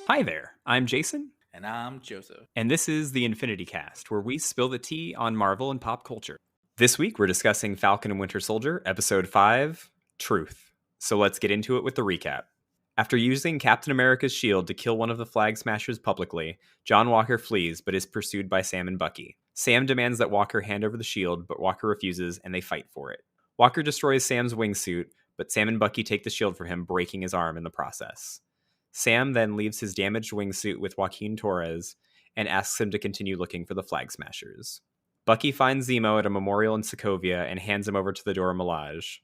Hi there, I'm Jason. And I'm Joseph. And this is the Infini-TEA, where we spill the tea on Marvel and pop culture. This week, we're discussing Falcon and Winter Soldier, Episode 5, Truth. So let's get into it with the recap. After using Captain America's shield to kill one of the Flag Smashers publicly, John Walker flees but is pursued by Sam and Bucky. Sam demands that Walker hand over the shield, but Walker refuses and they fight for it. Walker destroys Sam's wingsuit, but Sam and Bucky take the shield from him, breaking his arm in the process. Sam then leaves his damaged wingsuit with Joaquin Torres and asks him to continue looking for the Flag Smashers. Bucky finds Zemo at a memorial in Sokovia and hands him over to the Dora Milaje.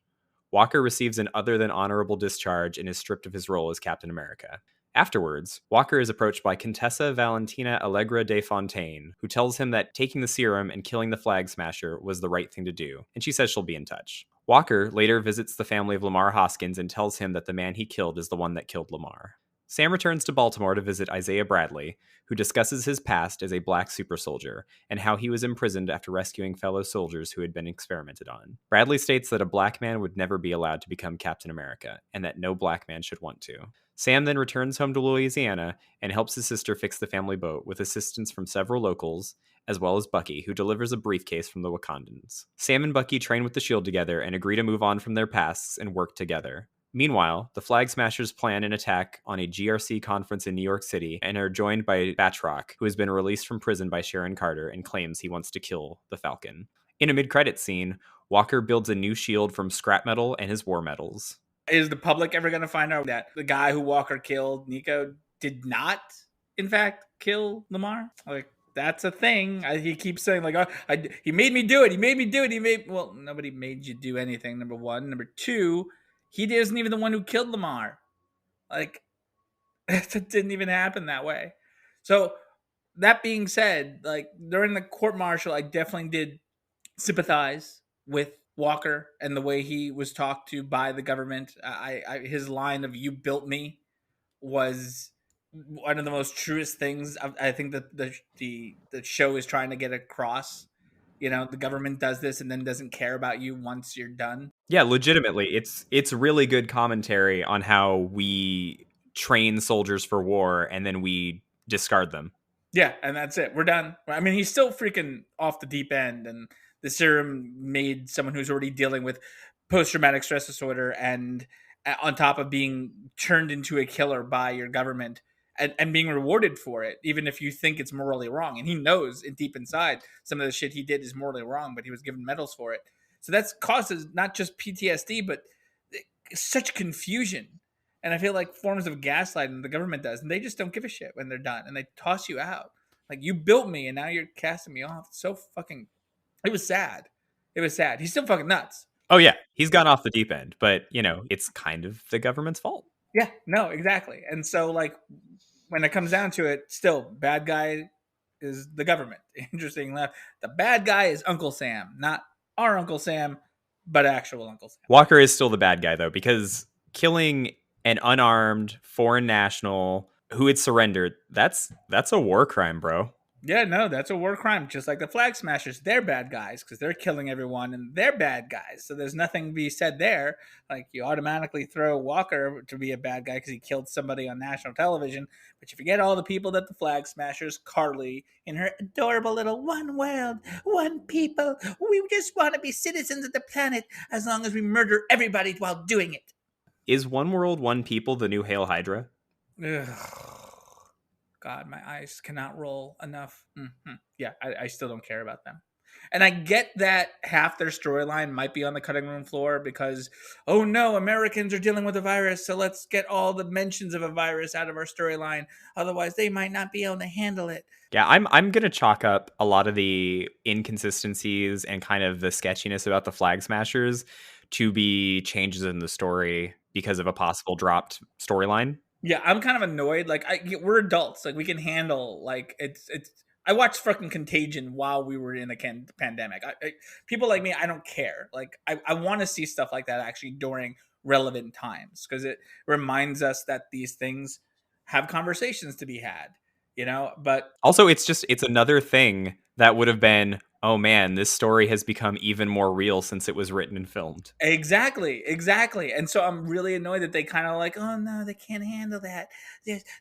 Walker receives an other than honorable discharge and is stripped of his role as Captain America. Afterwards, Walker is approached by Contessa Valentina Allegra de Fontaine, who tells him that taking the serum and killing the Flag Smasher was the right thing to do, and she says she'll be in touch. Walker later visits the family of Lamar Hoskins and tells him that the man he killed is the one that killed Lamar. Sam returns to Baltimore to visit Isaiah Bradley, who discusses his past as a black super soldier and how he was imprisoned after rescuing fellow soldiers who had been experimented on. Bradley states that a black man would never be allowed to become Captain America, and that no black man should want to. Sam then returns home to Louisiana and helps his sister fix the family boat with assistance from several locals, as well as Bucky, who delivers a briefcase from the Wakandans. Sam and Bucky train with the SHIELD together and agree to move on from their pasts and work together. Meanwhile, the Flag Smashers plan an attack on a GRC conference in New York City and are joined by Batroc, who has been released from prison by Sharon Carter and claims he wants to kill the Falcon. In a mid-credits scene, Walker builds a new shield from scrap metal and his war medals. Is the public ever going to find out that the guy who Walker killed, Nico, did not, in fact, kill Lamar? Like, that's a thing. He keeps saying, like, he made me do it. He made me do it. Well, nobody made you do anything, number one. Number two, he isn't even the one who killed Lamar. Like, it didn't even happen that way. So, that being said, like, during the court-martial, I definitely did sympathize with Walker and the way he was talked to by the government. His line of "You built me" was one of the most truest things I think that the show is trying to get across. You know, the government does this and then doesn't care about you once you're done. Yeah, legitimately, it's really good commentary on how we train soldiers for war and then we discard them. Yeah, and that's it. We're done. I mean, he's still freaking off the deep end, and the serum made someone who's already dealing with post-traumatic stress disorder and on top of being turned into a killer by your government and being rewarded for it, even if you think it's morally wrong. And he knows deep inside some of the shit he did is morally wrong, but he was given medals for it. So that's causes not just PTSD, but such confusion. And I feel like forms of gaslighting the government does, and they just don't give a shit when they're done, and they toss you out. Like, you built me, and now you're casting me off. It's so fucking. It was sad. It was sad. He's still fucking nuts. Oh yeah, he's gone off the deep end, but it's kind of the government's fault. Yeah, no, exactly. And so, like, when it comes down to it, still bad guy is the government. Interesting enough, the bad guy is Uncle Sam, not our Uncle Sam, but actual Uncle Sam. Walker is still the bad guy though, because killing an unarmed foreign national who had surrendered, that's a war crime, bro. Yeah, no, that's a war crime. Just like the Flag Smashers, they're bad guys because they're killing everyone and they're bad guys. So there's nothing to be said there. Like, you automatically throw Walker to be a bad guy because he killed somebody on national television. But you forget all the people that the Flag Smashers, Carly, in her adorable little one world, one people, we just want to be citizens of the planet as long as we murder everybody while doing it. Is one world, one people the new Hail Hydra? Ugh. God, my eyes cannot roll enough. Mm-hmm. Yeah, I still don't care about them. And I get that half their storyline might be on the cutting room floor because, oh no, Americans are dealing with a virus, so let's get all the mentions of a virus out of our storyline. Otherwise, they might not be able to handle it. Yeah, I'm going to chalk up a lot of the inconsistencies and kind of the sketchiness about the Flag Smashers to be changes in the story because of a possible dropped storyline. Yeah, I'm kind of annoyed. Like, we're adults. Like, we can handle, like, it's. I watched fucking Contagion while we were in a pandemic. People like me, I don't care. Like, I want to see stuff like that actually during relevant times because it reminds us that these things have conversations to be had, But also, it's another thing that would have been, oh man, this story has become even more real since it was written and filmed. Exactly. And so I'm really annoyed that they kind of like, oh no, they can't handle that.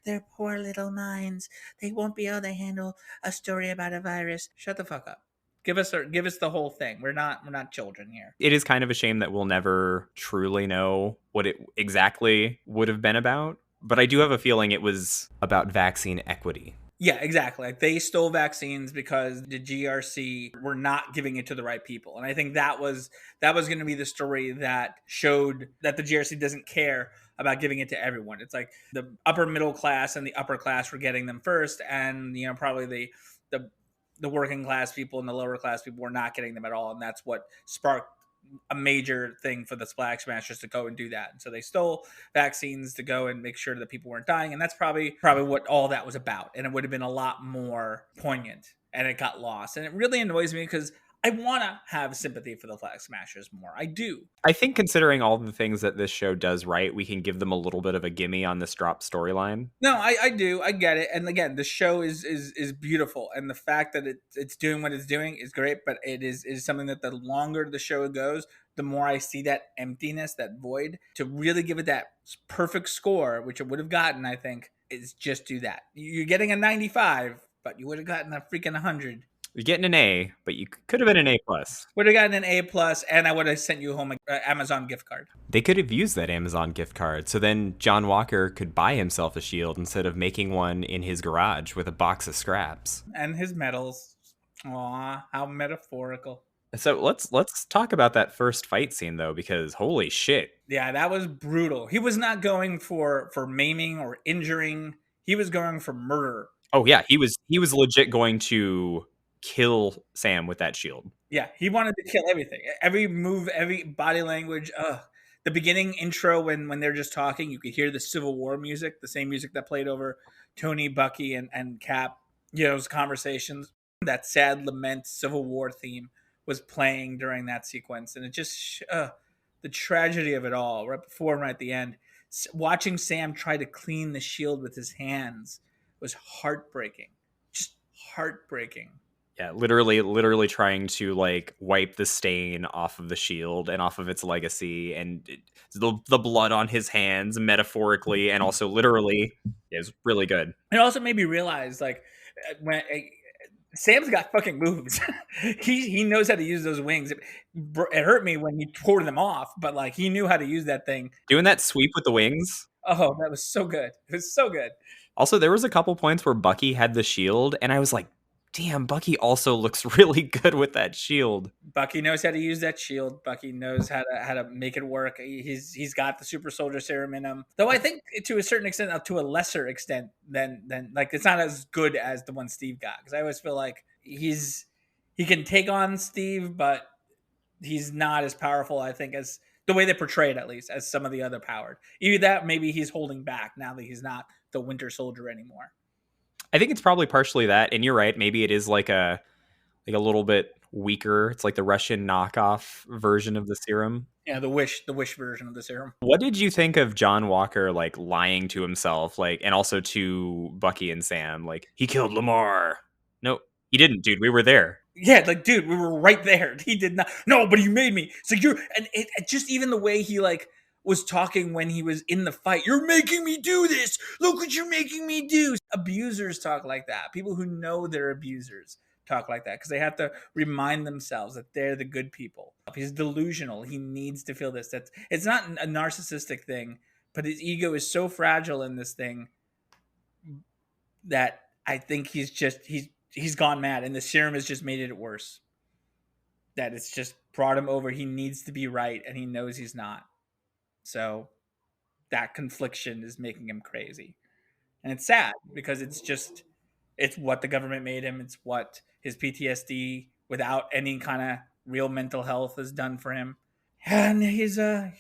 They're poor little minds. They won't be able to handle a story about a virus. Shut the fuck up. Give us the whole thing. We're not children here. It is kind of a shame that we'll never truly know what it exactly would have been about, but I do have a feeling it was about vaccine equity. Yeah, exactly. Like they stole vaccines because the GRC were not giving it to the right people. And I think that was going to be the story that showed that the GRC doesn't care about giving it to everyone. It's like the upper middle class and the upper class were getting them first, and probably the working class people and the lower class people were not getting them at all, and that's what sparked a major thing for the Flag Smashers to go and do that. And so they stole vaccines to go and make sure that people weren't dying. And that's probably what all that was about. And it would have been a lot more poignant, and it got lost. And it really annoys me because I want to have sympathy for the Flag Smashers more. I do. I think considering all the things that this show does right, we can give them a little bit of a gimme on this drop storyline. No, I do. I get it. And again, the show is beautiful. And the fact that it's doing what it's doing is great. But it is something that the longer the show goes, the more I see that emptiness, that void. To really give it that perfect score, which it would have gotten, I think, is just do that. You're getting a 95, but you would have gotten a freaking 100. You're getting an A, but you could have been an A+. Would have gotten an A+, and I would have sent you home an Amazon gift card. They could have used that Amazon gift card, so then John Walker could buy himself a shield instead of making one in his garage with a box of scraps. And his medals. Aw, how metaphorical. So let's talk about that first fight scene though, because holy shit. Yeah, that was brutal. He was not going for maiming or injuring. He was going for murder. Oh yeah, he was legit going to kill Sam with that shield. Yeah, he wanted to kill everything. Every move, every body language. The beginning intro when they're just talking, you could hear the Civil War music, the same music that played over Tony, Bucky, and Cap. Those conversations. That sad lament Civil War theme was playing during that sequence, and it just the tragedy of it all, right before and right at the end. Watching Sam try to clean the shield with his hands was heartbreaking. Just heartbreaking. Yeah, literally trying to like wipe the stain off of the shield and off of its legacy, and the blood on his hands, metaphorically and also literally, is really good. It also made me realize, like, when Sam's got fucking moves. he knows how to use those wings. It hurt me when he tore them off, but like he knew how to use that thing. Doing that sweep with the wings. Oh, that was so good. It was so good. Also, there was a couple points where Bucky had the shield, and I was like, damn, Bucky also looks really good with that shield. Bucky knows how to use that shield. Bucky knows how to make it work. He's got the super soldier serum in him. Though I think to a certain extent, to a lesser extent than like it's not as good as the one Steve got. Because I always feel like he can take on Steve, but he's not as powerful, I think, as the way they portray it, at least, as some of the other powered. Either that, maybe he's holding back now that he's not the Winter Soldier anymore. I think it's probably partially that, and you're right. Maybe it is like a little bit weaker. It's like the Russian knockoff version of the serum. Yeah, the wish version of the serum. What did you think of John Walker like lying to himself, like, and also to Bucky and Sam? Like, he killed Lamar. No, he didn't, dude. We were there. Yeah, like, dude, we were right there. He did not. No, but he made me. So it just even the way he like was talking when he was in the fight. You're making me do this. Look what you're making me do. Abusers talk like that. People who know they're abusers talk like that because they have to remind themselves that they're the good people. He's delusional. He needs to feel this. It's not a narcissistic thing, but his ego is so fragile in this thing that I think he's gone mad, and the serum has just made it worse. That it's just brought him over. He needs to be right, and he knows he's not. So that confliction is making him crazy. And it's sad because it's what the government made him. It's what his PTSD without any kind of real mental health has done for him. And he's a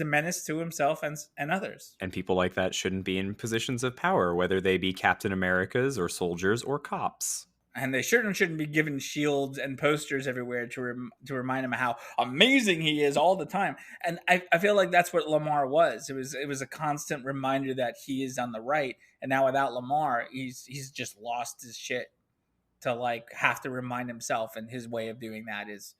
menace to himself and others. And people like that shouldn't be in positions of power, whether they be Captain Americas or soldiers or cops. And they shouldn't be given shields and posters everywhere to remind him how amazing he is all the time. And I feel like that's what Lamar was. It was a constant reminder that he is on the right. And now without Lamar, he's just lost his shit. to like have to remind himself, and his way of doing that is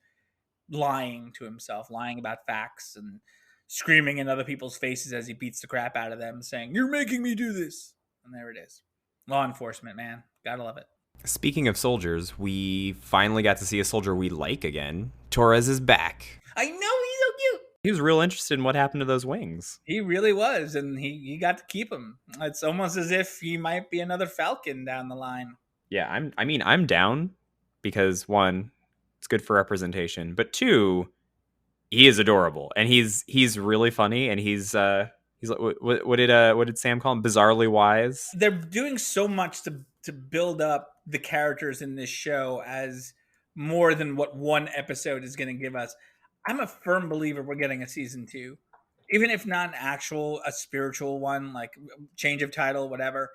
lying to himself, lying about facts and screaming in other people's faces as he beats the crap out of them, saying, "You're making me do this." And there it is. Law enforcement, man. Gotta love it. Speaking of soldiers, we finally got to see a soldier we like again. Torres is back. I know, he's so cute. He was real interested in what happened to those wings. He really was, and he got to keep him. It's almost as if he might be another Falcon down the line. Yeah, I'm down because one, it's good for representation, but two, he is adorable and he's really funny, and he's like, what did Sam call him? Bizarrely wise. They're doing so much to build up the characters in this show as more than what one episode is going to give us. I'm a firm believer we're getting a season 2, even if not a spiritual one, like change of title, whatever.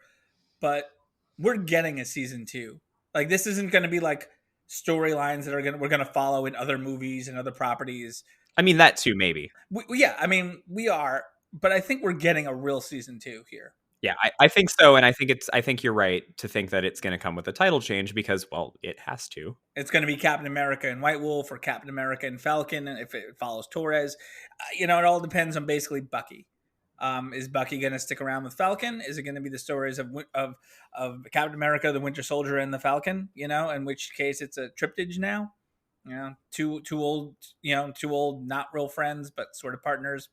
But we're getting a season 2. Like, this isn't going to be like storylines that we're going to follow in other movies and other properties. I mean, that too, maybe. We are, but I think we're getting a real season 2 here. Yeah, I think so, and I think you're right to think that it's going to come with a title change because, well, it has to. It's going to be Captain America and White Wolf, or Captain America and Falcon, if it follows Torres. It all depends on basically Bucky. Is Bucky going to stick around with Falcon? Is it going to be the stories of Captain America, the Winter Soldier, and the Falcon? In which case it's a triptych now. Two old, not real friends, but sort of partners,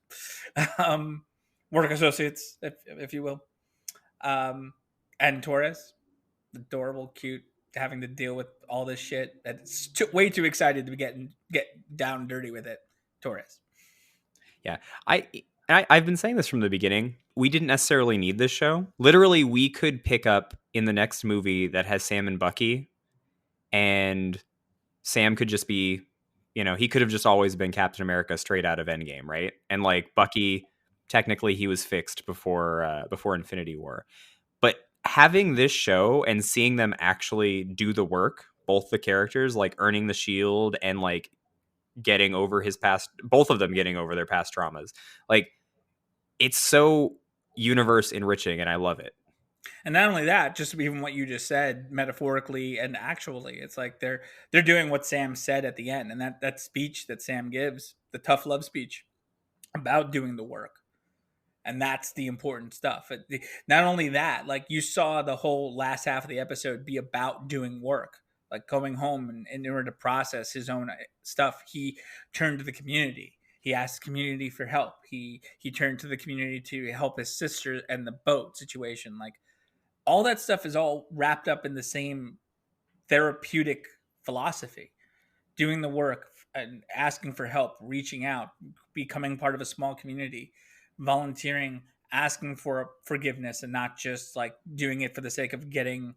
work associates, if you will. And Torres, adorable, cute, having to deal with all this shit. That's way too excited to get down and dirty with it. Torres. Yeah, I've been saying this from the beginning. We didn't necessarily need this show. Literally, we could pick up in the next movie that has Sam and Bucky, and Sam could just be, he could have just always been Captain America straight out of Endgame, right? And like Bucky, technically he was fixed before Infinity War. But having this show and seeing them actually do the work, both the characters, like earning the shield and like getting over both of them getting over their past traumas, like, it's so universe enriching, and I love it. And not only that, just even what you just said, metaphorically and actually, it's like they're doing what Sam said at the end, and that speech that Sam gives, the tough love speech about doing the work. And that's the important stuff. Not only that, like, you saw the whole last half of the episode be about doing work, like going home, and in order to process his own stuff, he turned to the community. He asked the community for help. He turned to the community to help his sister and the boat situation. Like, all that stuff is all wrapped up in the same therapeutic philosophy. Doing the work and asking for help, reaching out, becoming part of a small community, volunteering, asking for forgiveness, and not just like doing it for the sake of getting,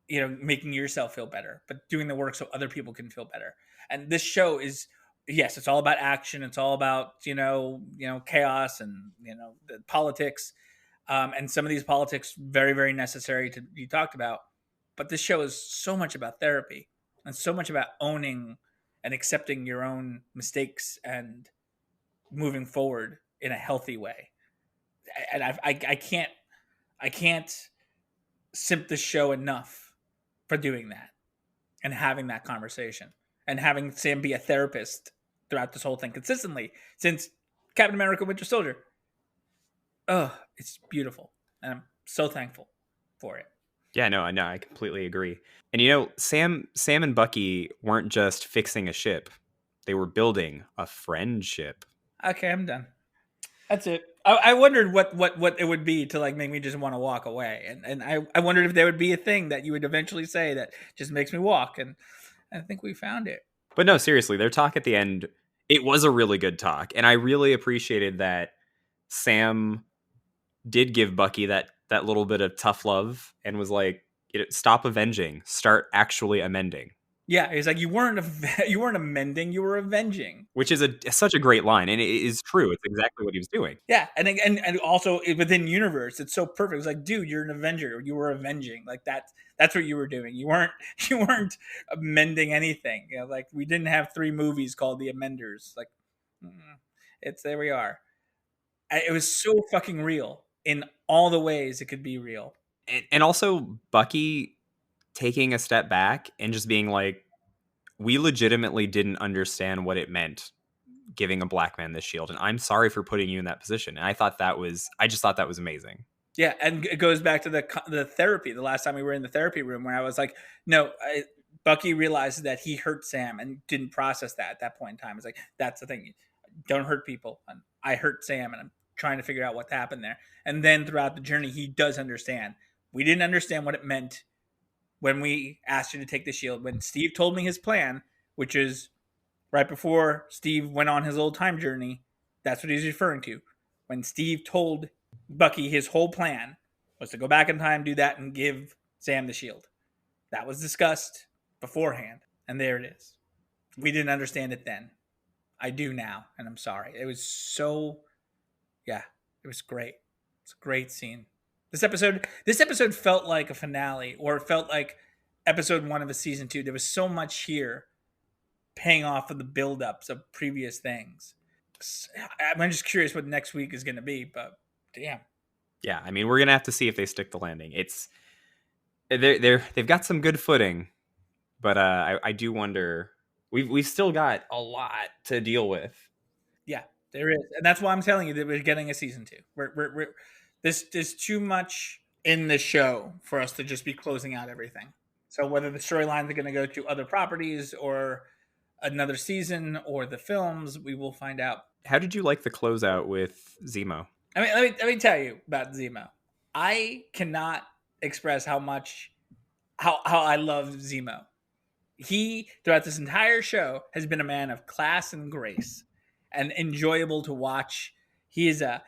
making yourself feel better, but doing the work so other people can feel better. And this show is, yes, it's all about action. It's all about, chaos and, the politics. And some of these politics very, very necessary to be talked about. But this show is so much about therapy and so much about owning and accepting your own mistakes and moving forward in a healthy way. And I can't simp the show enough for doing that and having that conversation and having Sam be a therapist throughout this whole thing consistently since Captain America Winter Soldier. Oh, it's beautiful. And I'm so thankful for it. Yeah, no, I completely agree. And Sam and Bucky weren't just fixing a ship. They were building a friendship. Okay, I'm done. That's it. I wondered what it would be to like make me just want to walk away. And I wondered if there would be a thing that you would eventually say that just makes me walk. And I think we found it. But no, seriously, their talk at the end, it was a really good talk. And I really appreciated that Sam did give Bucky that little bit of tough love and was like, stop avenging, start actually amending. Yeah, he's like, you weren't amending, you were avenging. Which is such a great line, and it is true. It's exactly what he was doing. Yeah, and also within universe, it's so perfect. It's like, dude, you're an Avenger. You were avenging. Like that's what you were doing. You weren't amending anything. Like, we didn't have 3 movies called The Amenders. Like, it's there we are. It was so fucking real in all the ways it could be real. And also, Bucky taking a step back and just being like, we legitimately didn't understand what it meant giving a black man this shield, and I'm sorry for putting you in that position. And I just thought that was amazing. Yeah, and it goes back to the therapy. The last time we were in the therapy room, where I was like, no, Bucky realizes that he hurt Sam and didn't process that at that point in time. It's like, that's the thing. Don't hurt people. And I hurt Sam, and I'm trying to figure out what happened there. And then throughout the journey, he does understand. We didn't understand what it meant when we asked you to take the shield. When Steve told me his plan, which is right before Steve went on his old time journey, that's what he's referring to. When Steve told Bucky his whole plan was to go back in time, do that, and give Sam the shield. That was discussed beforehand, and there it is. We didn't understand it then. I do now, and I'm sorry. It was so, yeah, it was great. It's a great scene. This episode felt like a finale, or it felt like episode 1 of a season 2. There was so much here paying off of the buildups of previous things. I'm just curious what next week is going to be, but damn. Yeah, I mean, we're gonna have to see if they stick the landing. They've got some good footing, but I do wonder. We've still got a lot to deal with. Yeah, there is, and that's why I'm telling you that we're getting a season 2. There's too much in the show for us to just be closing out everything. So whether the storylines are going to go to other properties or another season or the films, we will find out. How did you like the closeout with Zemo? I mean, let me tell you about Zemo. I cannot express how I love Zemo. He, throughout this entire show, has been a man of class and grace, and enjoyable to watch. He is a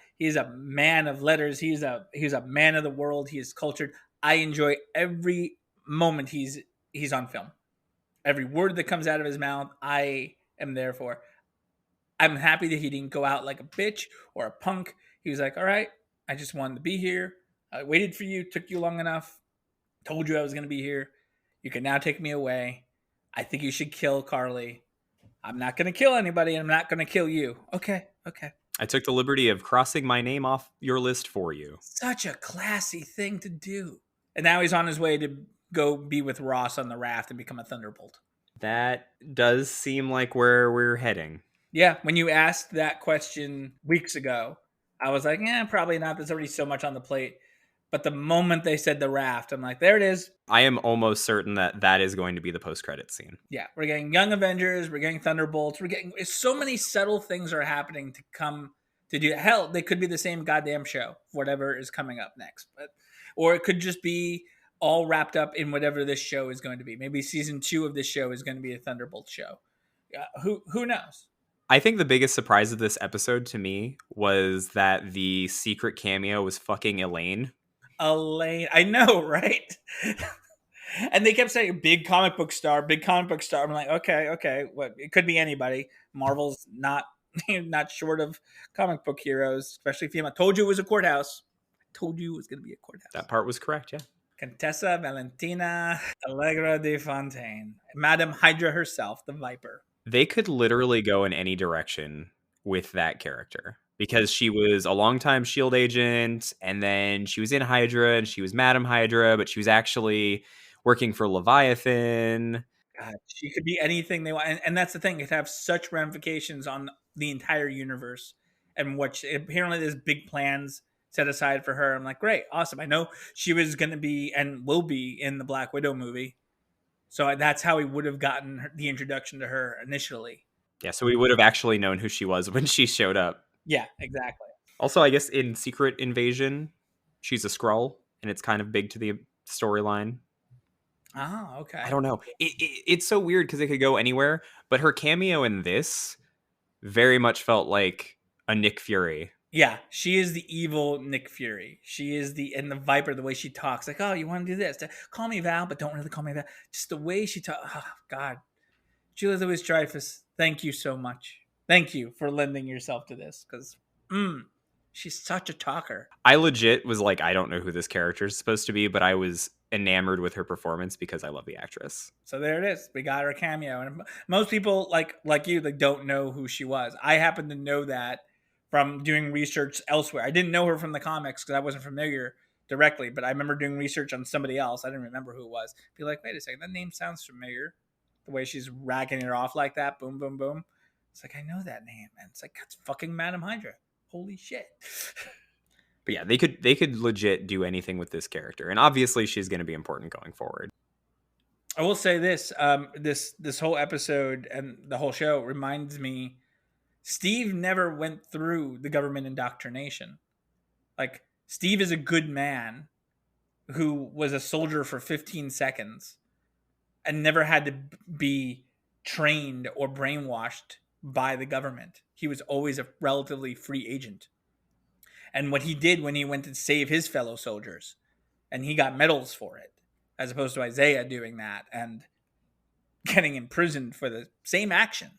man of letters. He's a man of the world. He is cultured. I enjoy every moment he's on film. Every word that comes out of his mouth, I am there for. I'm happy that he didn't go out like a bitch or a punk. He was like, all right, I just wanted to be here. I waited for you. Took you long enough. Told you I was going to be here. You can now take me away. I think you should kill Carly. I'm not going to kill anybody. I'm not going to kill you. Okay. I took the liberty of crossing my name off your list for you. Such a classy thing to do. And now he's on his way to go be with Ross on the raft and become a Thunderbolt. That does seem like where we're heading. Yeah, when you asked that question weeks ago, I was like, probably not. There's already so much on the plate. But the moment they said the raft, I'm like, there it is. I am almost certain that is going to be the post-credit scene. Yeah, we're getting Young Avengers. We're getting Thunderbolts. We're getting so many subtle things are happening to come to do. Hell, they could be the same goddamn show, whatever is coming up next. Or it could just be all wrapped up in whatever this show is going to be. Maybe season 2 of this show is going to be a Thunderbolt show. Who knows? I think the biggest surprise of this episode to me was that the secret cameo was fucking Elaine. Elaine, I know, right? And they kept saying big comic book star. I'm like, okay. What? It could be anybody. Marvel's not short of comic book heroes, especially female. I told you it was a courthouse. I told you it was going to be a courthouse. That part was correct, yeah. Contessa Valentina Allegra de Fontaine, Madame Hydra herself, the Viper. They could literally go in any direction with that character because she was a longtime S.H.I.E.L.D. agent, and then she was in Hydra, and she was Madame Hydra, but she was actually working for Leviathan. God, she could be anything they want, and that's the thing. It have such ramifications on the entire universe, and apparently there's big plans set aside for her. I'm like, great, awesome. I know she was going to be and will be in the Black Widow movie. So that's how we would have gotten the introduction to her initially. Yeah, so we would have actually known who she was when she showed up. Yeah, exactly. Also, I guess in Secret Invasion, she's a Skrull, and it's kind of big to the storyline. Oh, okay. I don't know. It's so weird because it could go anywhere, but her cameo in this very much felt like a Nick Fury. Yeah, she is the evil Nick Fury. She is the Viper, the way she talks. Like, oh, you want to do this? Call me Val, but don't really call me Val. Just the way she talks. Oh, God. Julia Louis-Dreyfus, thank you so much. Thank you for lending yourself to this, because she's such a talker. I legit was like, I don't know who this character is supposed to be, but I was enamored with her performance because I love the actress. So there it is. We got her cameo. And most people, like you, don't know who she was. I happen to know that from doing research elsewhere. I didn't know her from the comics because I wasn't familiar directly, but I remember doing research on somebody else. I didn't remember who it was. Be like, wait a second, that name sounds familiar. The way she's racking it off like that, boom, boom, boom. It's like, I know that name, and it's like, that's fucking Madam Hydra. Holy shit. But yeah, they could legit do anything with this character, and obviously she's going to be important going forward. I will say this: this whole episode and the whole show reminds me, Steve never went through the government indoctrination. Like, Steve is a good man who was a soldier for 15 seconds and never had to be trained or brainwashed by the government. He was always a relatively free agent. And what he did when he went to save his fellow soldiers, and he got medals for it, as opposed to Isaiah doing that and getting imprisoned for the same action.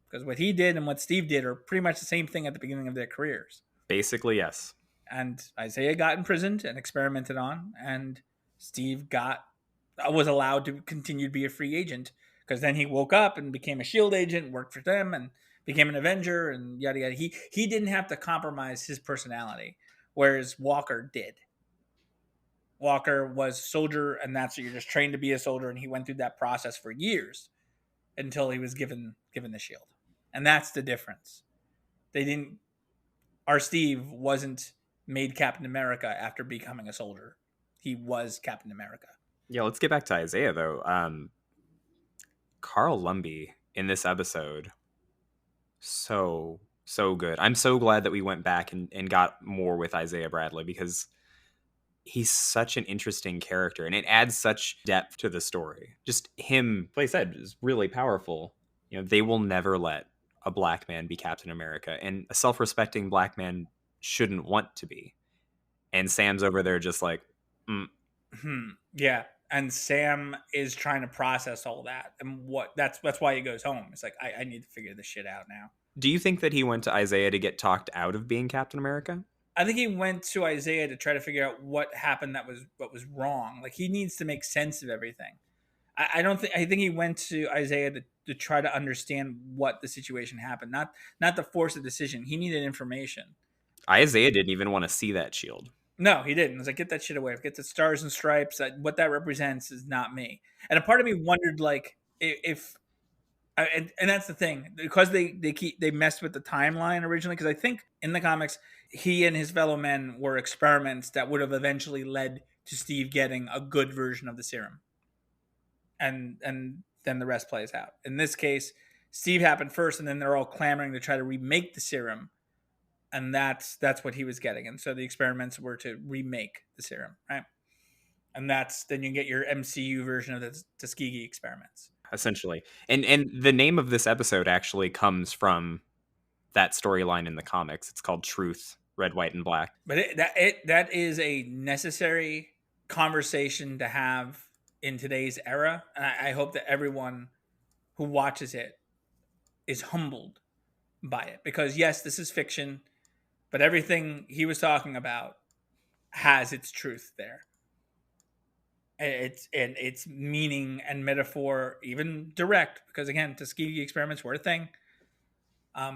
Because what he did and what Steve did are pretty much the same thing at the beginning of their careers. Basically, yes. And Isaiah got imprisoned and experimented on, and Steve was allowed to continue to be a free agent, because then he woke up and became a SHIELD agent, worked for them, and became an Avenger, and yada yada. He didn't have to compromise his personality, whereas Walker did. Walker was a soldier, and that's what you're just trained to be, a soldier, and he went through that process for years until he was given the shield. And that's the difference. Our Steve wasn't made Captain America after becoming a soldier. He was Captain America. Yeah, let's get back to Isaiah, though. Carl Lumbly in this episode, so good. I'm so glad that we went back and got more with Isaiah Bradley, because he's such an interesting character, and it adds such depth to the story. Just him, like I said, is really powerful. You know, they will never let a black man be Captain America, and a self-respecting black man shouldn't want to be. And Sam's over there just like, yeah. And Sam is trying to process all that, and that's why he goes home. It's like, I need to figure this shit out now. Do you think that he went to Isaiah to get talked out of being Captain America? I think he went to Isaiah to try to figure out what happened what was wrong. Like, he needs to make sense of everything. I think he went to Isaiah to try to understand what the situation happened, not to force a decision. He needed information. Isaiah didn't even want to see that shield. No, he didn't. It's like, get that shit away. Get the stars and stripes. What that represents is not me. And a part of me wondered, like, if and that's the thing, because they messed with the timeline originally. Because I think in the comics, he and his fellow men were experiments that would have eventually led to Steve getting a good version of the serum. And then the rest plays out. In this case, Steve happened first, and then they're all clamoring to try to remake the serum, and that's what he was getting. And so the experiments were to remake the serum, right? And then you get your MCU version of the Tuskegee experiments, essentially. And the name of this episode actually comes from that storyline in the comics. It's called Truth, Red, White, and Black. But that is a necessary conversation to have in today's era, and I hope that everyone who watches it is humbled by it, because yes, this is fiction, but everything he was talking about has its truth there. It's meaning and metaphor, even direct, because again, Tuskegee experiments were a thing.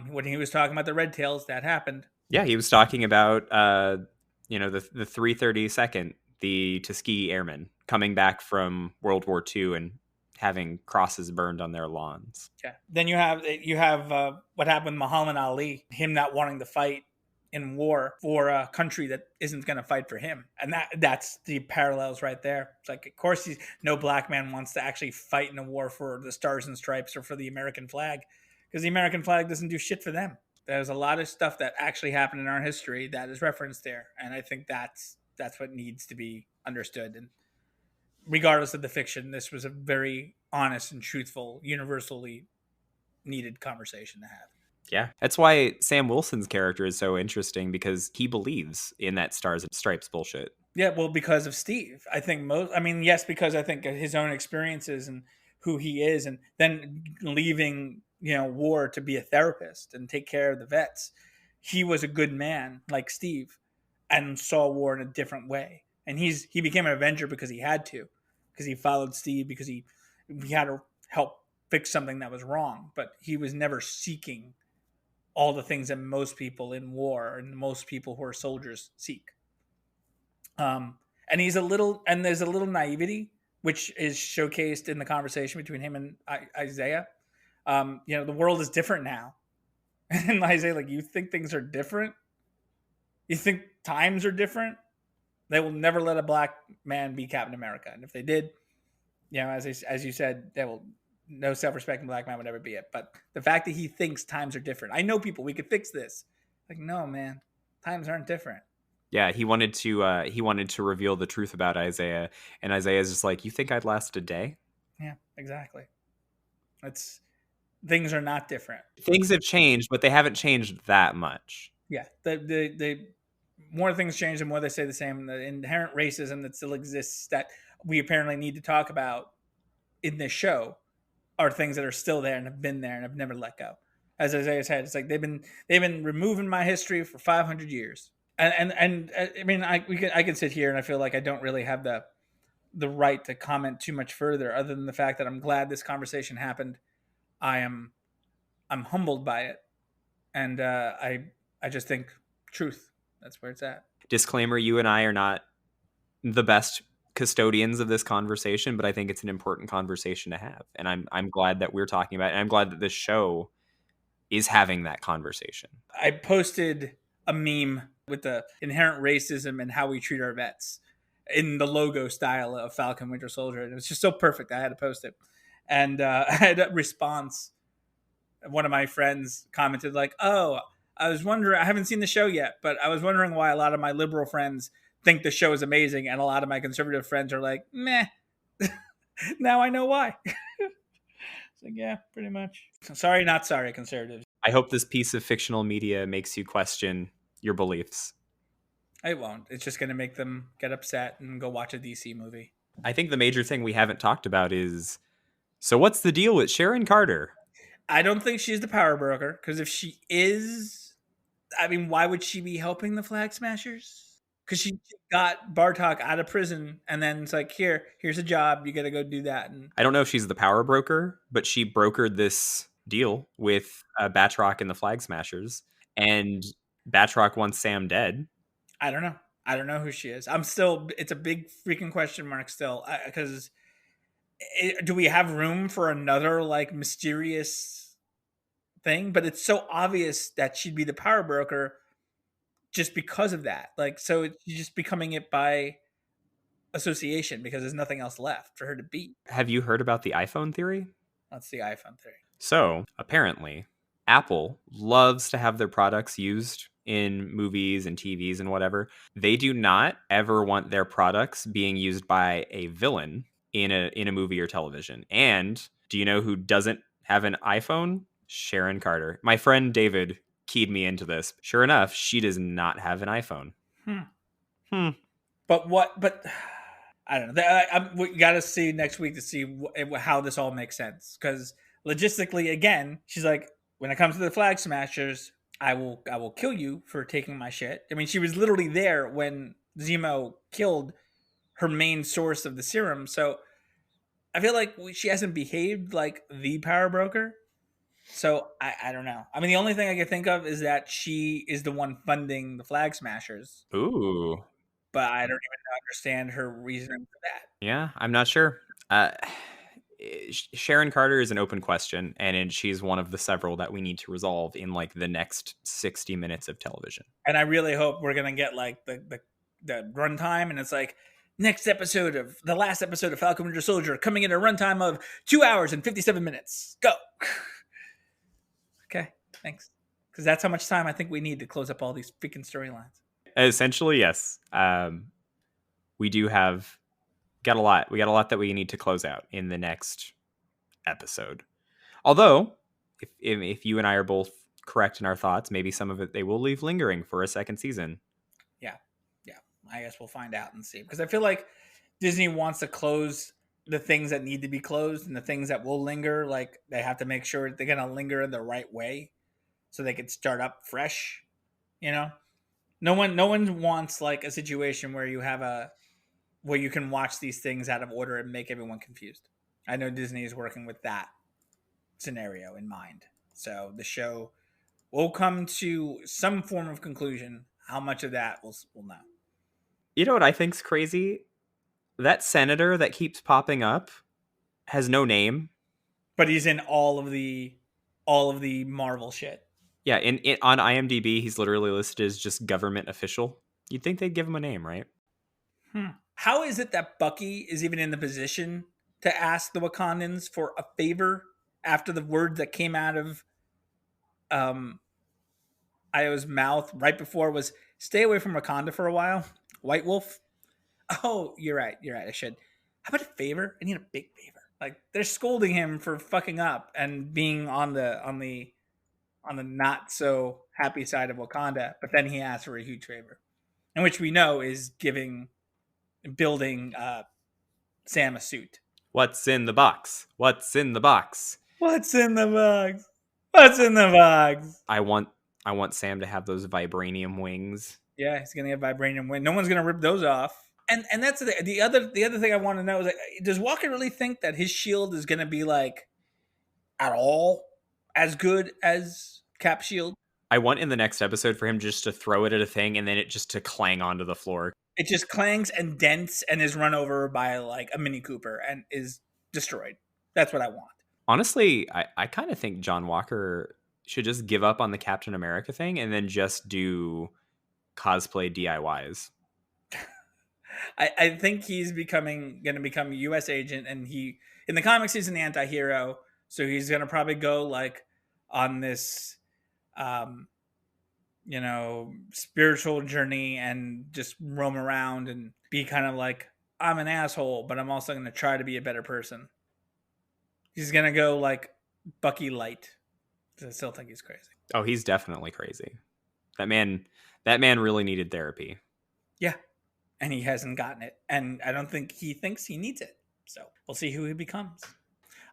When he was talking about the Red Tails, that happened. Yeah, he was talking about the 332nd, the Tuskegee Airmen coming back from World War II and having crosses burned on their lawns. Yeah. Then you have what happened with Muhammad Ali, him not wanting to fight in war for a country that isn't going to fight for him. And that's the parallels right there. It's like, of course, no black man wants to actually fight in a war for the Stars and Stripes or for the American flag, because the American flag doesn't do shit for them. There's a lot of stuff that actually happened in our history that is referenced there. And I think that's what needs to be understood. And regardless of the fiction, this was a very honest and truthful, universally needed conversation to have. Yeah, that's why Sam Wilson's character is so interesting, because he believes in that Stars and Stripes bullshit. Yeah, well, because of Steve. I think yes, because I think his own experiences and who he is, and then leaving, war to be a therapist and take care of the vets. He was a good man like Steve and saw war in a different way. And he became an Avenger because he had to, because he followed Steve, because he had to help fix something that was wrong. But he was never seeking all the things that most people in war and most people who are soldiers seek. And there's a little naivety, which is showcased in the conversation between him and Isaiah. The world is different now. And Isaiah, like, you think things are different? You think times are different? They will never let a black man be Captain America. And if they did, as you said, no self-respecting black man would ever be it. But the fact that he thinks times are different. I know people, we could fix this. Like, no, man, times aren't different. Yeah, he wanted to reveal the truth about Isaiah, and Isaiah's just like, you think I'd last a day? Yeah, exactly. Things are not different. Things have changed, but they haven't changed that much. Yeah, the more things change, the more they stay the same. The inherent racism that still exists that we apparently need to talk about in this show are things that are still there and have been there and have never let go. As Isaiah said, it's like they've been removing my history for 500 years. And I mean, I can sit here and I feel like I don't really have the right to comment too much further, other than the fact that I'm glad this conversation happened. I'm humbled by it, and I just think truth. That's where it's at. Disclaimer: you and I are not the best custodians of this conversation, but I think it's an important conversation to have, and I'm glad that we're talking about it, and I'm glad that this show is having that conversation. I posted a meme with the inherent racism and how we treat our vets in the logo style of Falcon Winter Soldier, and it was just so perfect. I had to post it, and I had a response. One of my friends commented like, "Oh, I was wondering. I haven't seen the show yet, but I was wondering why a lot of my liberal friends think the show is amazing, and a lot of my conservative friends are like, meh." Now I know why. It's like, yeah, pretty much. Sorry, not sorry, conservatives. I hope this piece of fictional media makes you question your beliefs. It won't. It's just going to make them get upset and go watch a DC movie. I think the major thing we haven't talked about is, so what's the deal with Sharon Carter? I don't think she's the power broker, because if she is, I mean, why would she be helping the Flag Smashers? Because she got Bartok out of prison, and then it's like, here's a job. You got to go do that. And I don't know if she's the power broker, but she brokered this deal with Batroc and the Flag Smashers, and Batroc wants Sam dead. I don't know. I don't know who she is. It's a big freaking question mark still, because do we have room for another like mysterious thing? But it's so obvious that she'd be the power broker just because of that. Like, so it's just becoming it by association, because there's nothing else left for her to be. Have you heard about the iPhone theory? That's the iPhone theory. So apparently, Apple loves to have their products used in movies and TVs and whatever. They do not ever want their products being used by a villain in a movie or television. And do you know who doesn't have an iPhone? Sharon Carter. My friend David keyed me into this. Sure enough, she does not have an iPhone. But I don't know. We got to see next week to see how this all makes sense. Because logistically, again, she's like, when it comes to the Flag Smashers, I will kill you for taking my shit. I mean, she was literally there when Zemo killed her main source of the serum. So I feel like she hasn't behaved like the power broker. So I don't know. I mean, the only thing I can think of is that she is the one funding the Flag Smashers. Ooh. But I don't even understand her reasoning for that. Yeah, I'm not sure. Sharon Carter is an open question, and she's one of the several that we need to resolve in like the next 60 minutes of television. And I really hope we're gonna get like the runtime, and it's like the last episode of Falcon Winter Soldier coming in a runtime of 2 hours and 57 minutes. Go. Okay, thanks. Because that's how much time I think we need to close up all these freaking storylines. Essentially, yes. We do have got a lot. We got a lot that we need to close out in the next episode. Although, if you and I are both correct in our thoughts, maybe some of it they will leave lingering for a second season. Yeah. I guess we'll find out and see. Because I feel like Disney wants to close the things that need to be closed, and the things that will linger, like they have to make sure they're gonna linger in the right way, so they can start up fresh. You know, no one wants like a situation where you can watch these things out of order and make everyone confused. I know Disney is working with that scenario in mind. So the show will come to some form of conclusion. How much of that we'll know. You know what I think's crazy? That senator that keeps popping up has no name. But he's in all of the Marvel shit. Yeah, on IMDb, he's literally listed as just government official. You'd think they'd give him a name, right? How is it that Bucky is even in the position to ask the Wakandans for a favor after the word that came out of Io's mouth right before was stay away from Wakanda for a while? White Wolf. Oh, you're right. You're right. I should. How about a favor? I need a big favor. Like they're scolding him for fucking up and being on the not so happy side of Wakanda, but then he asks for a huge favor, in which we know is building Sam a suit. What's in the box? What's in the box? What's in the box? What's in the box? I want Sam to have those vibranium wings. Yeah, he's gonna get vibranium wing. No one's gonna rip those off. And that's the other thing I want to know is like, does Walker really think that his shield is gonna be like at all as good as Cap's shield? I want in the next episode for him just to throw it at a thing and then it just to clang onto the floor. It just clangs and dents and is run over by like a Mini Cooper and is destroyed. That's what I want. Honestly, I kind of think John Walker should just give up on the Captain America thing and then just do cosplay DIYs. I think he's going to become a U.S. agent, and he in the comics he's an anti-hero, so he's going to probably go like on this, spiritual journey and just roam around and be kind of like, I'm an asshole, but I'm also going to try to be a better person. He's going to go like Bucky Light. I still think he's crazy. Oh, he's definitely crazy. That man really needed therapy. Yeah. And he hasn't gotten it. And I don't think he thinks he needs it. So we'll see who he becomes.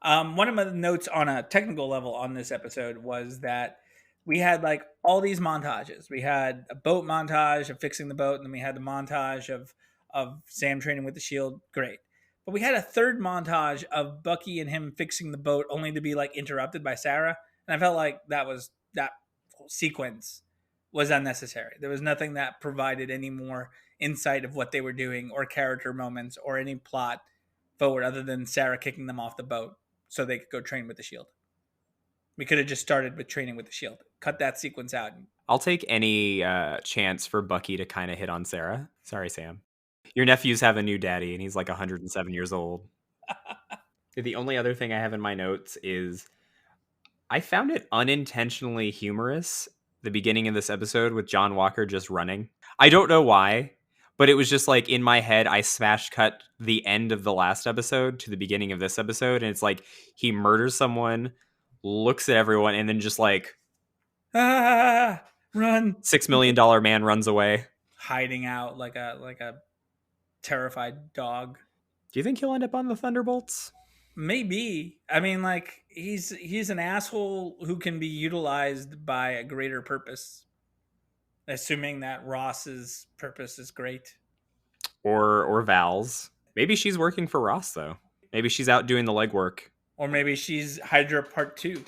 One of my notes on a technical level on this episode was that we had like all these montages. We had a boat montage of fixing the boat, and then we had the montage of Sam training with the shield. Great. But we had a third montage of Bucky and him fixing the boat, only to be like interrupted by Sarah. And I felt like that whole sequence was unnecessary. There was nothing that provided any more insight of what they were doing or character moments or any plot forward other than Sarah kicking them off the boat so they could go train with the shield. We could have just started with training with the shield. Cut that sequence out. I'll take any chance for Bucky to kind of hit on Sarah. Sorry, Sam. Your nephews have a new daddy, and he's like 107 years old. The only other thing I have in my notes is I found it unintentionally humorous, the beginning of this episode with John Walker just running. I don't know why, but it was just like in my head, I smash cut the end of the last episode to the beginning of this episode, and it's like he murders someone, looks at everyone, and then just like run. $6 million man runs away, hiding out like a terrified dog. Do you think he'll end up on the Thunderbolts? Maybe. I mean, like he's an asshole who can be utilized by a greater purpose, assuming that Ross's purpose is great. Or Val's. Maybe she's working for Ross though. Maybe she's out doing the legwork. Or maybe she's Hydra Part 2.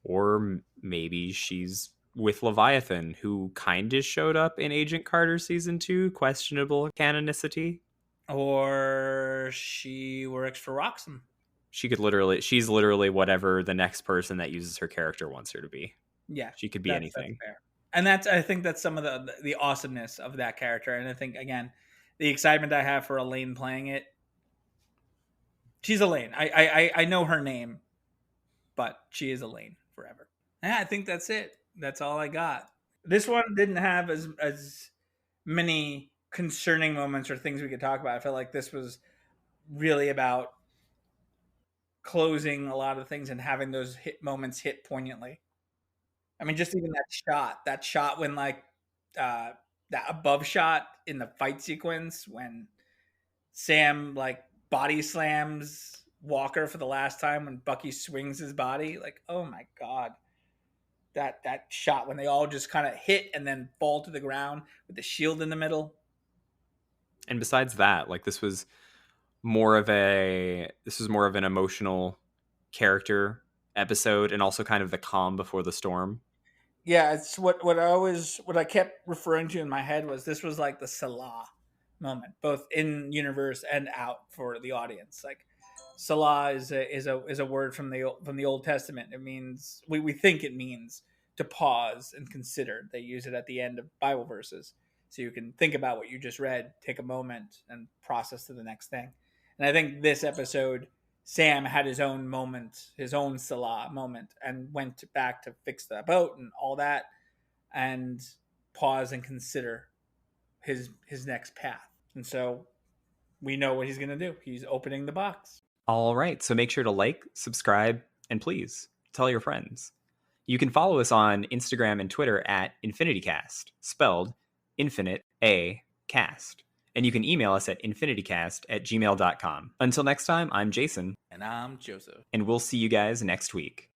Or maybe she's with Leviathan, who kind of showed up in Agent Carter Season 2, questionable canonicity. Or she works for Roxxon. She's literally whatever the next person that uses her character wants her to be. Yeah. She could be anything. That's fair. And I think that's some of the awesomeness of that character. And I think, again, the excitement I have for Elaine playing it. She's Elaine. I know her name, but she is Elaine forever. Yeah, I think that's it. That's all I got. This one didn't have as many concerning moments or things we could talk about. I felt like this was really about closing a lot of things and having those moments hit poignantly. I mean, just even that shot when like that above shot in the fight sequence when Sam like body slams Walker for the last time when Bucky swings his body. Like, oh my God. That shot when they all just kind of hit and then fall to the ground with the shield in the middle. And besides that, like this was more of an emotional character episode and also kind of the calm before the storm. Yeah, it's what I kept referring to in my head was this was like the Salah moment, both in universe and out for the audience. Like Salah is a word from the Old Testament. It means we think it means to pause and consider. They use it at the end of Bible verses, so you can think about what you just read, take a moment, and process to the next thing. And I think this episode, Sam had his own moment, his own Salah moment, and went back to fix the boat and all that, and pause and consider his next path. And so we know what he's going to do. He's opening the box. All right, so make sure to like, subscribe, and please tell your friends. You can follow us on Instagram and Twitter at Infini-TEA, spelled Infinite A Cast. And you can email us at infinitycast@gmail.com. Until next time, I'm Jason. And I'm Joseph. And we'll see you guys next week.